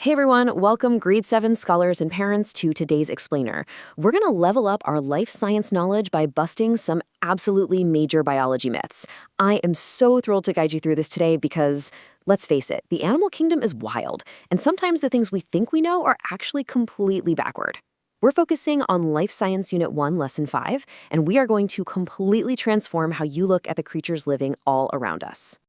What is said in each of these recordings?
Hey everyone, welcome grade 7 scholars and parents to today's explainer. We're going to level up our life science knowledge by busting some absolutely major biology myths. I am so thrilled to guide you through this today because, let's face it, the animal kingdom is wild, and sometimes the things we think we know are actually completely backward. We're focusing on Life Science Unit 1, Lesson 5, and we are going to completely transform how you look at the creatures living all around us.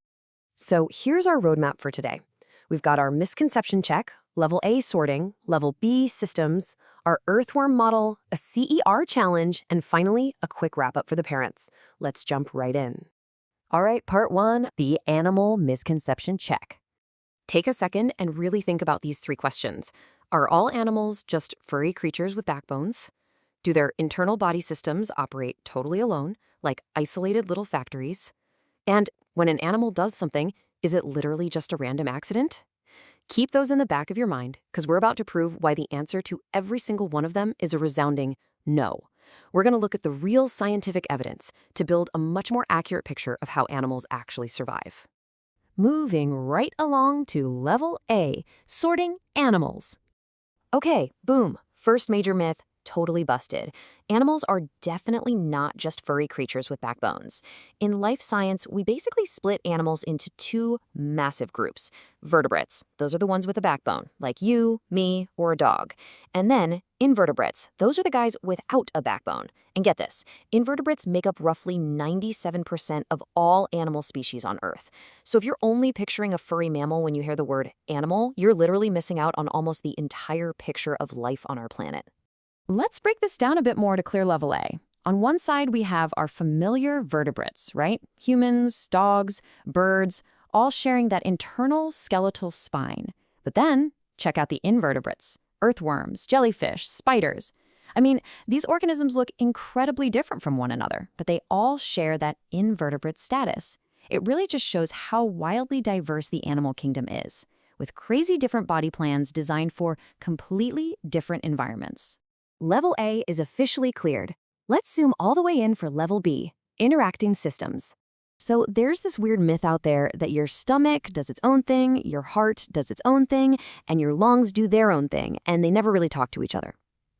So here's our roadmap for today. We've got our misconception check, level A sorting, level B systems, our earthworm model, a CER challenge, and finally, a quick wrap-up for the parents. Let's jump right in. All right, part 1, the animal misconception check. Take a second and really think about these 3 questions. Are all animals just furry creatures with backbones? Do their internal body systems operate totally alone, like isolated little factories? And when an animal does something, is it literally just a random accident? Keep those in the back of your mind, because we're about to prove why the answer to every single one of them is a resounding no. We're going to look at the real scientific evidence to build a much more accurate picture of how animals actually survive. Moving right along to level A, sorting animals. Okay, boom. First major myth, totally busted. Animals are definitely not just furry creatures with backbones. In life science, we basically split animals into 2 massive groups. Vertebrates, those are the ones with a backbone, like you, me, or a dog. And then invertebrates, those are the guys without a backbone. And get this, invertebrates make up roughly 97% of all animal species on Earth. So if you're only picturing a furry mammal when you hear the word animal, you're literally missing out on almost the entire picture of life on our planet. Let's break this down a bit more to clear level A. On one side, we have our familiar vertebrates, right? Humans, dogs, birds, all sharing that internal skeletal spine. But then, check out the invertebrates, earthworms, jellyfish, spiders. I mean, these organisms look incredibly different from one another, but they all share that invertebrate status. It really just shows how wildly diverse the animal kingdom is, with crazy different body plans designed for completely different environments. Level A is officially cleared. Let's zoom all the way in for Level B, interacting systems. So there's this weird myth out there that your stomach does its own thing, your heart does its own thing, and your lungs do their own thing, and they never really talk to each other.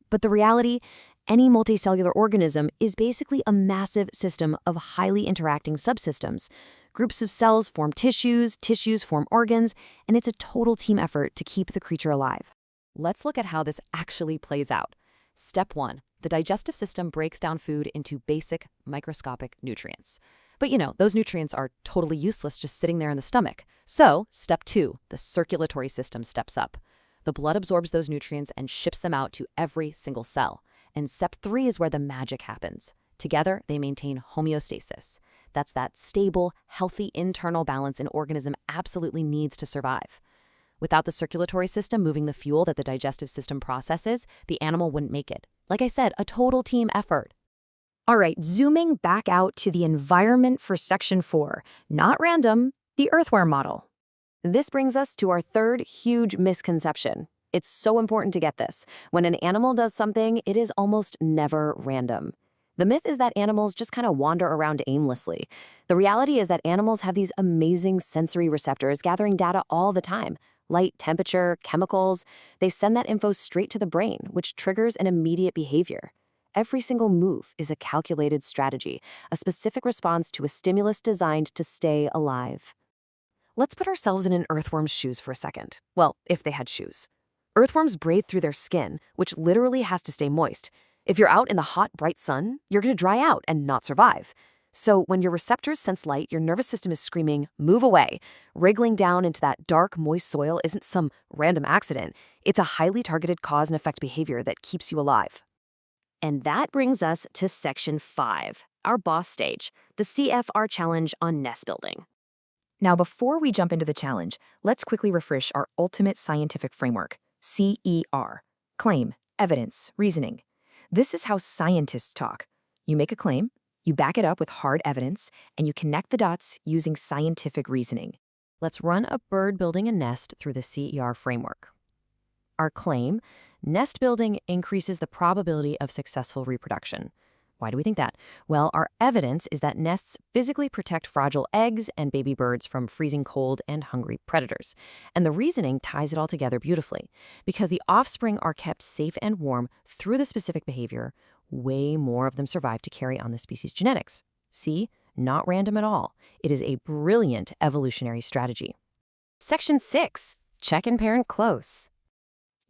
But the reality, any multicellular organism is basically a massive system of highly interacting subsystems. Groups of cells form tissues, tissues form organs, and it's a total team effort to keep the creature alive. Let's look at how this actually plays out. Step 1, the digestive system breaks down food into basic microscopic nutrients. But those nutrients are totally useless just sitting there in the stomach. So, step 2, the circulatory system steps up. The blood absorbs those nutrients and ships them out to every single cell. And step 3 is where the magic happens. Together, they maintain homeostasis. That's that stable, healthy internal balance an organism absolutely needs to survive. Without the circulatory system moving the fuel that the digestive system processes, the animal wouldn't make it. Like I said, a total team effort. All right, zooming back out to the environment for Section 4, not random, the earthworm model. This brings us to our third huge misconception. It's so important to get this. When an animal does something, it is almost never random. The myth is that animals just kind of wander around aimlessly. The reality is that animals have these amazing sensory receptors gathering data all the time. Light, temperature, chemicals, they send that info straight to the brain, which triggers an immediate behavior. Every single move is a calculated strategy, a specific response to a stimulus designed to stay alive. Let's put ourselves in an earthworm's shoes for a second. Well, if they had shoes. Earthworms breathe through their skin, which literally has to stay moist. If you're out in the hot, bright sun, you're going to dry out and not survive. So when your receptors sense light, your nervous system is screaming, move away. Wriggling down into that dark, moist soil isn't some random accident. It's a highly targeted cause and effect behavior that keeps you alive. And that brings us to Section 5, our boss stage, the CFR challenge on nest building. Now, before we jump into the challenge, let's quickly refresh our ultimate scientific framework, CER, claim, evidence, reasoning. This is how scientists talk. You make a claim, you back it up with hard evidence, and you connect the dots using scientific reasoning. Let's run a bird building a nest through the CER framework. Our claim, nest building increases the probability of successful reproduction. Why do we think that? Well, our evidence is that nests physically protect fragile eggs and baby birds from freezing cold and hungry predators. And the reasoning ties it all together beautifully. Because the offspring are kept safe and warm through the specific behavior, way more of them survive to carry on the species' genetics. See? Not random at all. It is a brilliant evolutionary strategy. Section 6. Check and parent close.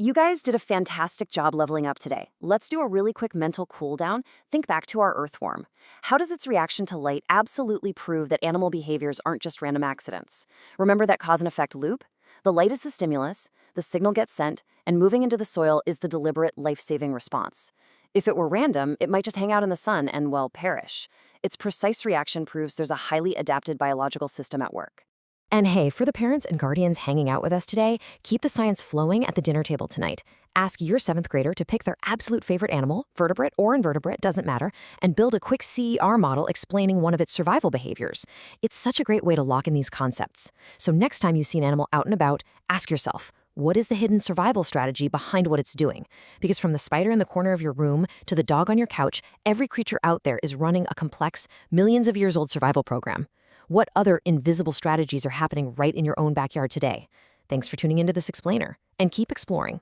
You guys did a fantastic job leveling up today. Let's do a really quick mental cool down. Think back to our earthworm. How does its reaction to light absolutely prove that animal behaviors aren't just random accidents? Remember that cause and effect loop? The light is the stimulus, the signal gets sent, and moving into the soil is the deliberate, life-saving response. If it were random, it might just hang out in the sun and, well, perish. Its precise reaction proves there's a highly adapted biological system at work. And hey, for the parents and guardians hanging out with us today, keep the science flowing at the dinner table tonight. Ask your 7th grader to pick their absolute favorite animal, vertebrate or invertebrate, doesn't matter, and build a quick CER model explaining one of its survival behaviors. It's such a great way to lock in these concepts. So next time you see an animal out and about, ask yourself, what is the hidden survival strategy behind what it's doing? Because from the spider in the corner of your room to the dog on your couch, every creature out there is running a complex, millions of years old survival program. What other invisible strategies are happening right in your own backyard today? Thanks for tuning into this explainer, and keep exploring.